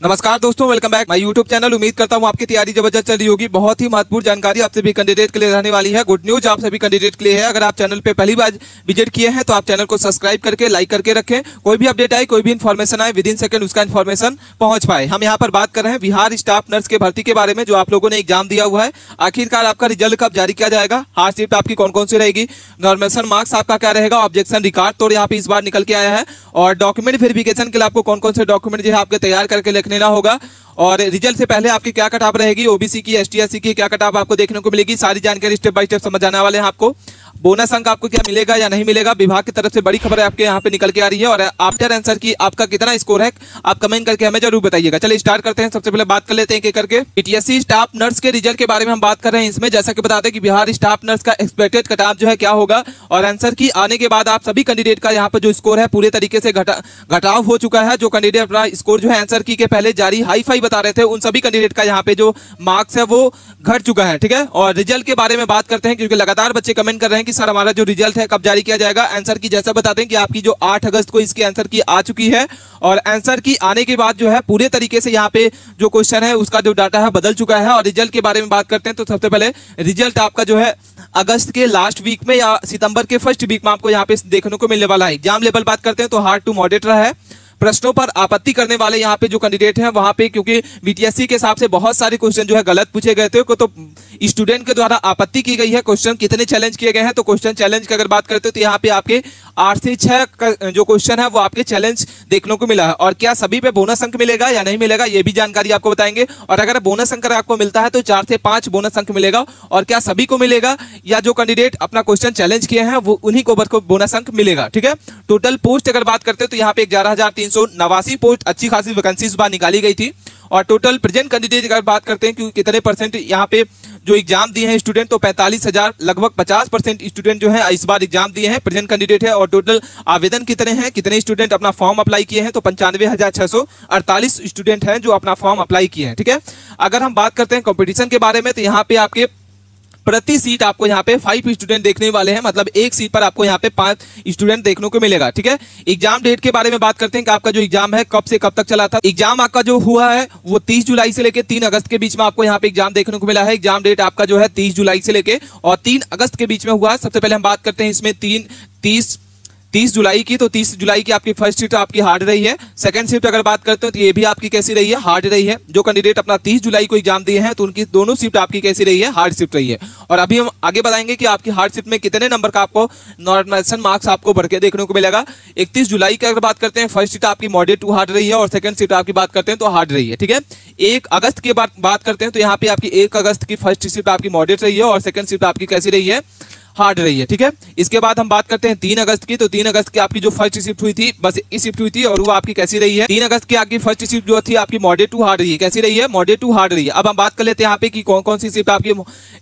नमस्कार दोस्तों, welcome back my YouTube channel. उम्मीद करता हूँ आपकी तैयारी जबरदस्त चल रही होगी। बहुत ही महत्वपूर्ण जानकारी आप सभी कैंडिडेट के लिए रहने वाली है। गुड न्यूज आप सभी कैंडिडेट के लिए है। अगर आप चैनल पे पहली बार विजिट किए हैं तो आप चैनल को सब्सक्राइब करके लाइक करके रखें। कोई भी अपडेट आए, कोई भी इन्फॉर्मेशन आए, विद इन सेकंड उसका इन्फॉर्मेशन पहुंच पाए। हम यहाँ पर बात कर रहे हैं बिहार स्टाफ नर्स के भर्ती के बारे में, जो आप लोगों ने एग्जाम दिया हुआ है। आखिरकार आपका रिजल्ट कब जारी किया जाएगा, हार्ड शिफ्ट आपकी कौन कौन सी रहेगी, नॉर्मेशन मार्क्स आपका क्या रहेगा, ऑब्जेक्शन रिकॉर्ड तो यहाँ पे इस बार निकल के आया है, और डॉक्यूमेंट वेरिफिकेशन के लिए आपको कौन कौन से डॉक्यूमेंट जो है आपके तैयार करके लिख लेना होगा, और रिजल्ट से पहले आपकी क्या कट ऑफ रहेगी, ओबीसी की, एसटी एससी की क्या कट ऑफ आपको देखने को मिलेगी। सारी जानकारी स्टेप बाय स्टेप समझ आने वाले हैं आपको। बोनस अंक आपको क्या मिलेगा या नहीं मिलेगा, विभाग की तरफ से बड़ी खबर आपके यहाँ पे निकल के आ रही है। और आफ्टर आंसर की आपका कितना स्कोर है आप कमेंट करके हमें जरूर बताइएगा। चलिए स्टार्ट करते हैं। सबसे पहले बात कर लेते हैं एक करके पीटीएससी स्टाफ नर्स के रिजल्ट के बारे में हम बात कर रहे हैं। इसमें जैसा कि बताते हैं कि बिहार स्टाफ नर्स का एक्सपेक्टेड कट ऑफ जो है क्या होगा, और आंसर की आने के बाद आप सभी कैंडिडेट का यहाँ पर जो स्कोर है पूरे तरीके से घटाव हो चुका है। जो कैंडिडेट अपना स्कोर जो है आंसर की के पहले जारी हाई फाई बता रहे थे, उन सभी कैंडिडेट का यहाँ पे जो मार्क्स है वो घट चुका है। ठीक है, और रिजल्ट के बारे में बात करते हैं, क्योंकि लगातार बच्चे कमेंट कर रहे हैं कि सर हमारा जो रिजल्ट है कब जारी किया जाएगा। आंसर की जैसा बताते हैं कि आपकी जो 8 अगस्त को इसकी आंसर की आ चुकी है, और आंसर की आने के बाद जो है पूरे तरीके से यहाँ पे जो क्वेश्चन है उसका जो डाटा है बदल चुका है। और रिजल्ट के बारे में बात करते हैं तो सबसे पहले रिजल्ट आपका जो है अगस्त के लास्ट वीक में या सितंबर के फर्स्ट वीक में आपको यहाँ पे देखने को मिलने वाला है। एग्जाम लेवल बात करते हैं तो हार्ड टू मॉडरेट रहा है। प्रश्नों पर आपत्ति करने वाले यहाँ पे जो कैंडिडेट हैं वहां पे, क्योंकि बीटीएससी के हिसाब से बहुत सारे क्वेश्चन जो है गलत पूछे गए थे, तो स्टूडेंट के द्वारा आपत्ति की गई है। क्वेश्चन कितने चैलेंज किए गए हैं, तो क्वेश्चन चैलेंज की अगर बात करते हो तो यहाँ पे आपके 8 से 6 जो क्वेश्चन है वो आपके चैलेंज देखने को मिला है। और क्या सभी पे बोनस अंक मिलेगा या नहीं मिलेगा, ये भी जानकारी आपको बताएंगे। और अगर बोनस अंक आपको मिलता है तो 4 से 5 बोनस अंक मिलेगा, और क्या सभी को मिलेगा या जो कैंडिडेट अपना क्वेश्चन चैलेंज किए हैं वो उन्हीं को बोनस अंक मिलेगा। ठीक है, टोटल पोस्ट अगर बात करते हैं तो यहाँ पे 11,389 पोस्ट अच्छी खासी वैकेंसी इस बार निकाली गई थी। और टोटल प्रेजेंट कैंडिडेट अगर बात करते हैं कि कितने परसेंट यहाँ पे जो एग्जाम दिए हैं स्टूडेंट, तो 45,000 लगभग 50% स्टूडेंट जो है इस बार एग्जाम दिए हैं, प्रेजेंट कैंडिडेट है। और टोटल आवेदन कितने हैं, कितने स्टूडेंट अपना फॉर्म अप्लाई किए हैं, तो 95,648 स्टूडेंट हैं जो अपना फॉर्म अप्लाई किए हैं। ठीक है, अगर हम बात करते हैं कंपटीशन के बारे में तो यहाँ पे आपके प्रति सीट आपको यहाँ पे 5 स्टूडेंट देखने वाले हैं, मतलब एक सीट पर आपको यहाँ पे 5 स्टूडेंट देखने को मिलेगा। ठीक है, एग्जाम डेट के बारे में बात करते हैं कि आपका जो एग्जाम है कब से कब तक चला था। एग्जाम आपका जो हुआ है वो 30 जुलाई से लेके 3 अगस्त के बीच में आपको यहाँ पे एग्जाम देखने को मिला है। एग्जाम डेट आपका जो है 30 जुलाई से लेके और 3 अगस्त के बीच में हुआ है। सबसे पहले हम बात करते हैं इसमें 30 जुलाई की, तो 30 जुलाई की आपकी फर्स्ट शिफ्ट आपकी हार्ड रही है। सेकंड शिफ्ट अगर बात करते हैं तो ये भी आपकी कैसी रही है, हार्ड रही है। जो कैंडिडेट अपना 30 जुलाई को एग्जाम दिए हैं तो उनकी दोनों शिफ्ट आपकी कैसी रही है, हार्ड शिफ्ट रही है। और अभी हम आगे बताएंगे कि आपकी हार्ड शिफ्ट में कितने नंबर का आपको नॉर्मलाइजेशन मार्क्स आपको बढ़ के देखने को मिलेगा। 31 जुलाई की अगर बात करते हैं फर्स्ट शिफ्ट आपकी मॉडरेट टू हार्ड रही है, और सेकंड शिफ्ट आपकी बात करते हैं तो हार्ड रही है। ठीक है, 1 अगस्त की बात करते हैं तो यहाँ पे आपकी 1 अगस्त की फर्स्ट शिफ्ट आपकी मॉडरेट रही है, और सेकंड शिफ्ट आपकी कैसी रही है, हार्ड रही है। ठीक है, इसके बाद हम बात करते हैं 3 अगस्त की, तो 3 अगस्त की आपकी जो फर्स्ट शिफ्ट हुई थी बस एक शिफ्ट हुई थी, और वो आपकी कैसी रही है, 3 अगस्त की आपकी फर्स्ट शिफ्ट जो थी आपकी मॉडरेट टू हार्ड रही है। कैसी रही है, मॉडरेट टू हार्ड रही है। अब हम बात कर लेते हैं यहाँ पे कि कौन कौन सी शिफ्ट आपकी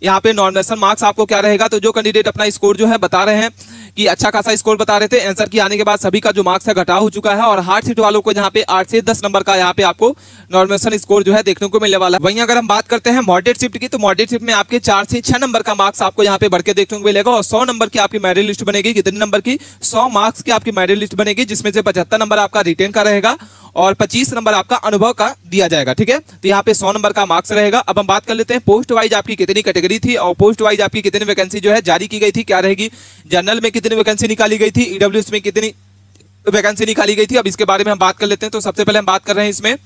यहाँ पे नॉर्मलाइजेशन मार्क्स आपको क्या रहेगा। तो जो कैंडिडेट अपना स्कोर जो है बता रहे हैं कि अच्छा खासा स्कोर बता रहे थे, आंसर की आने के बाद सभी का जो मार्क्स है घटा हो चुका है, और हार्ड शिफ्ट वालों को यहाँ पे 8 से 10 नंबर का यहाँ पे आपको नॉर्मलाइजेशन स्कोर जो है देखने को मिलने वाला है। वहीं अगर हम बात करते हैं मॉडरेट शिफ्ट की, तो मॉडरेट शिफ्ट में आपके 4 से 6 नंबर का मार्क्स आपको यहाँ पे बढ़ के देखने को मिलेगा, और 100 नंबर की आपकी मेरिट लिस्ट बनेगी। कितने नंबर की, 100 मार्क्स की आपकी मेरिट लिस्ट बनेगी, जिसमें से 75 नंबर आपका रिटेन का रहेगा और 25 नंबर आपका अनुभव का दिया जाएगा। ठीक है, तो यहाँ पे 100 नंबर का मार्क्स रहेगा। अब हम बात कर लेते हैं पोस्ट वाइज आपकी कितनी कैटेगरी थी, और पोस्ट वाइज आपकी कितनी वैकेंसी जो है जारी की गई थी, क्या रहेगी। जनरल में कितनी वैकेंसी निकाली गई थी, ईडब्ल्यूएस में कितनी वैकेंसी निकाली गई थी, अब इसके बारे में हम बात कर लेते हैं। तो सबसे पहले हम बात कर रहे हैं इसमें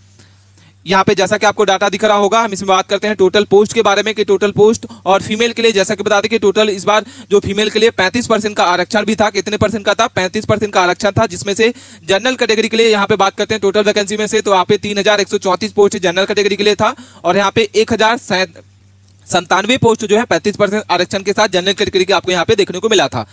यहाँ पे जैसा कि आपको डाटा दिख रहा होगा, हम इसमें बात करते हैं टोटल पोस्ट के बारे में कि टोटल पोस्ट और फीमेल के लिए जैसा कि बताते कि टोटल इस बार जो फीमेल के लिए 35% का आरक्षण भी था। कितने परसेंट का था, 35% का आरक्षण था, जिसमें से जनरल कैटेगरी के लिए यहाँ पे बात करते हैं टोटल वैकेंसी में से, तो यहाँ पे 3,134 पोस्ट जनरल कैटेगरी के लिए था, और यहाँ पे 1,097 पोस्ट जो है 35% आरक्षण के साथ जनरल कैटेगरी के आपको यहाँ पे देखने को मिला था।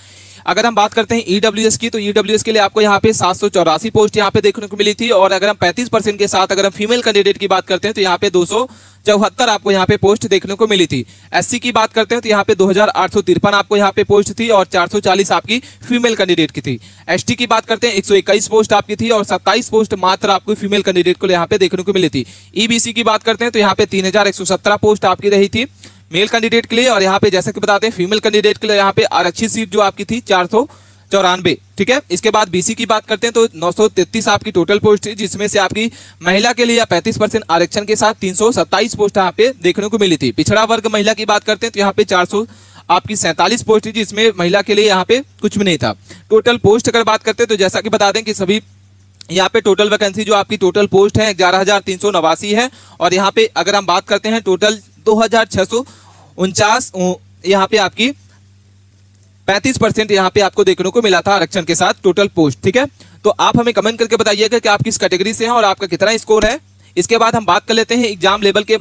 अगर हम बात करते हैं ईडब्ल्यूएस की, तो ईडब्ल्यूएस के लिए आपको यहाँ पे 784 पोस्ट यहाँ पे देखने को मिली थी, और अगर हम 35% के साथ अगर हम फीमेल कैंडिडेट की बात करते हैं तो यहाँ पे 274 आपको यहाँ पे पोस्ट देखने को मिली थी। एससी की बात करते हैं तो यहाँ पे 2,853 आपको यहाँ पे पोस्ट थी, और 440 आपकी फीमेल कैंडिडेट की थी। एसटी की बात करते हैं 121 पोस्ट आपकी थी, और 27 पोस्ट मात्र आपको फीमेल कैंडिडेट को यहाँ पे देखने को मिली थी। ईबीसी की बात करते हैं तो यहाँ पे 3,117 पोस्ट आपकी रही थी मेल कैंडिडेट के लिए, और यहाँ पे जैसा कि बताते हैं फीमेल कैंडिडेट के लिए यहाँ पे आरक्षित सीट जो आपकी थी 94, ठीक है। इसके बाद बीसी की बात करते हैं तो 933 आपकी टोटल पोस्ट है, जिसमें से आपकी महिला के लिए 35% आरक्षण के साथ 327 पोस्ट यहाँ पे देखने को मिली थी। पिछड़ा वर्ग महिला की बात करते हैं तो यहाँ पे 400 आपकी 47 पोस्ट थी, जिसमें महिला के लिए यहाँ पे कुछ भी नहीं था। टोटल पोस्ट अगर बात करते हैं तो जैसा कि बता दें कि सभी यहाँ पे टोटल वैकेंसी जो आपकी टोटल पोस्ट है 11,389 है। और यहाँ पे अगर हम बात करते हैं टोटल 2,649 यहाँ पे आपकी 35% यहाँ पे आपको देखने को मिला था आरक्षण के साथ टोटल पोस्ट, ठीक है। तो आप हमें कमेंट करके बताइएगा कि आप किस कैटेगरी से हैं और आपका कितना स्कोर है। इसके बाद हम बात कर लेते हैं एग्जाम लेवल के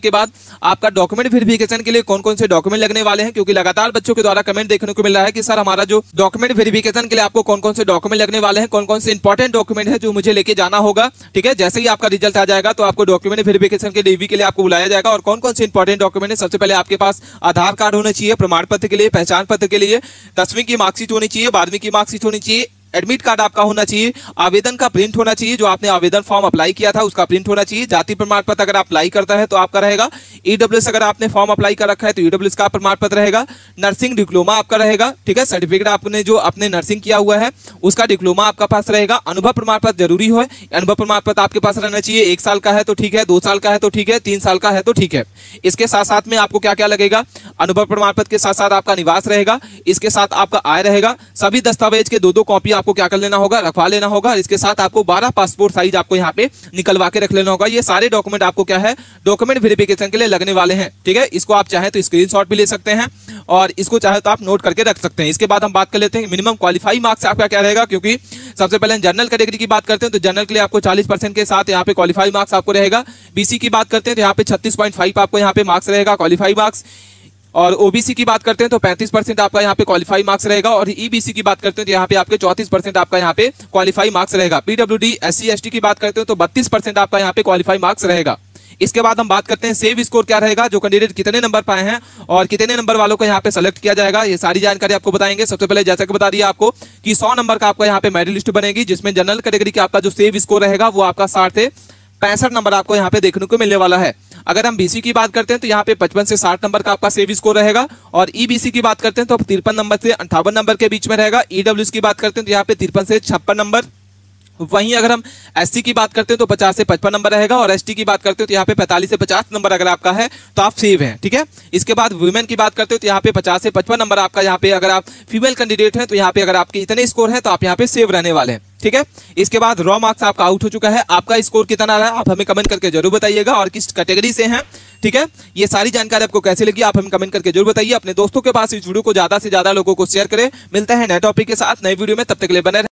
बाद आपका डॉक्यूमेंट वेरिफिकेशन के लिए कौन कौन से डॉक्यूमेंट लगने वाले हैं, क्योंकि लगातार बच्चों के द्वारा कमेंट देखने को मिल रहा है कि सर हमारा जो डॉक्यूमेंट वेरिफिकेशन के लिए आपको कौन कौन से डॉक्यूमेंट लगने वाले हैं, कौन कौन से इंपॉर्टेंट डॉक्यूमेंट है जो मुझे लेके जाना होगा, ठीक है। जैसे ही आपका रिजल्ट आ जाएगा तो आपको डॉक्यूमेंट वेरिफिकेशन के डीवी के लिए आपको बुलाया जाएगा। और कौन कौन से इंपॉर्टेंट डॉक्यूमेंट है, सबसे पहले आपके पास आधार कार्ड होना चाहिए, प्रमाण पत्र के लिए, पहचान पत्र के लिए, 10वीं की मार्कशीट होनी चाहिए, 12वीं की मार्कशीट होनी चाहिए, एडमिट कार्ड आपका होना चाहिए, आवेदन का प्रिंट होना चाहिए, जो आपने आवेदन फॉर्म अप्लाई किया था उसका प्रिंट होना चाहिए, जाति प्रमाण पत्र अगर अप्लाई करता है तो आपका रहेगा, ईडब्ल्यूएस अगर आपने फॉर्म अप्लाई कर रखा है तो ईडब्ल्यूएस का प्रमाण पत्र रहेगा, नर्सिंग डिप्लोमा आपका रहेगा, ठीक है। सर्टिफिकेट आपने जो अपने नर्सिंग किया हुआ है उसका डिप्लोमा आपका पास रहेगा। अनुभव प्रमाण पत्र जरूरी हो, अनुभव प्रमाण पत्र आपके पास रहना चाहिए। 1 साल का है तो ठीक है, 2 साल का है तो ठीक है, 3 साल का है तो ठीक है। इसके साथ साथ में आपको क्या क्या लगेगा, अनुभव प्रमाण पत्र के साथ साथ आपका निवास रहेगा, इसके साथ आपका आय रहेगा। सभी दस्तावेज के 2-2 कॉपी आपको क्या कर लेना होगा, रखवा लेना होगा। इसके साथ आपको 12 पासपोर्ट साइज आपको यहाँ पे निकलवा के रख लेना होगा। ये सारे डॉक्यूमेंट आपको क्या है, डॉक्यूमेंट वेरिफिकेशन के लिए लगने वाले हैं, ठीक है। इसको आप चाहे तो स्क्रीनशॉट भी ले सकते हैं और इसको चाहे तो आप नोट करके रख सकते हैं। इसके बाद हम बात कर लेते हैं मिनिमम क्वालिफाई मार्क्स आपका क्या रहेगा, क्योंकि सबसे पहले जनरल कैटेगरी की बात करते हैं तो जनरल के लिए आपको 40% के साथ यहाँ पे क्वालिफाई मार्क्स आपको रहेगा। बीसी की बात करते हैं तो यहाँ पे 36.5 आपको यहाँ पे मार्क्स रहेगा क्वालिफाई मार्क्स। और ओबीसी की बात करते हैं तो 35% आपका यहाँ पे क्वालिफाई मार्क्स रहेगा। और ईबीसी की बात करते हैं तो यहाँ पे आपके 34% आपका यहाँ पे क्वालिफाई मार्क्स रहेगा। पीडब्ल्यूडी एससी एसटी की बात करते हैं तो 32% आपका यहाँ पे क्वालिफाई मार्क्स रहेगा। इसके बाद हम बात करते हैं सेव स्कोर क्या रहेगा, जो कैंडिडेट कितने नंबर पाए हैं और कितने नंबर वालों को यहाँ पे सेलेक्ट किया जाएगा, ये सारी जानकारी आपको बताएंगे। सबसे पहले जैसा कि बता दिया आपको कि 100 नंबर का आपका यहाँ पे मेरिट लिस्ट बनेगी, जिसमें जनरल कैटेगरी का आपका जो सेव स्कोर रहेगा वो आपका 60 से 65 नंबर आपको यहाँ पे देखने को मिलने वाला है। अगर हम बीसी की बात करते हैं तो यहाँ पे 55 से 60 नंबर का आपका सेव स्कोर रहेगा। और ईबीसी की बात करते हैं तो 53 नंबर से 58 नंबर के बीच में रहेगा। ईडब्ल्यूएस की बात करते हैं तो यहाँ पे 53 से 56 नंबर। वहीं अगर हम एससी की बात करते हैं तो 50 से 55 नंबर रहेगा। और एसटी की बात करते हो तो यहाँ पे 45 से 50 नंबर अगर आपका है तो आप सेव हैं, ठीक है। इसके बाद वुमेन की बात करते हो तो यहाँ पे 50 से 55 नंबर आपका यहाँ पे, अगर आप फीमेल कैंडिडेट हैं तो यहाँ पे अगर आपके इतने स्कोर हैं तो आप यहाँ पे सेव रहने वाले हैं, ठीक है। इसके बाद रॉ मार्क्स आपका आउट हो चुका है, आपका स्कोर कितना रहा है आप हमें कमेंट करके जरूर बताइएगा और किस कैटेगरी से हैं, ठीक है। ये सारी जानकारी आपको कैसे लगी आप हमें कमेंट करके जरूर बताइए। अपने दोस्तों के पास इस वीडियो को ज्यादा से ज्यादा लोगों को शेयर करें। मिलते हैं नए टॉपिक के साथ नए वीडियो में, तब तक के लिए बने रहें।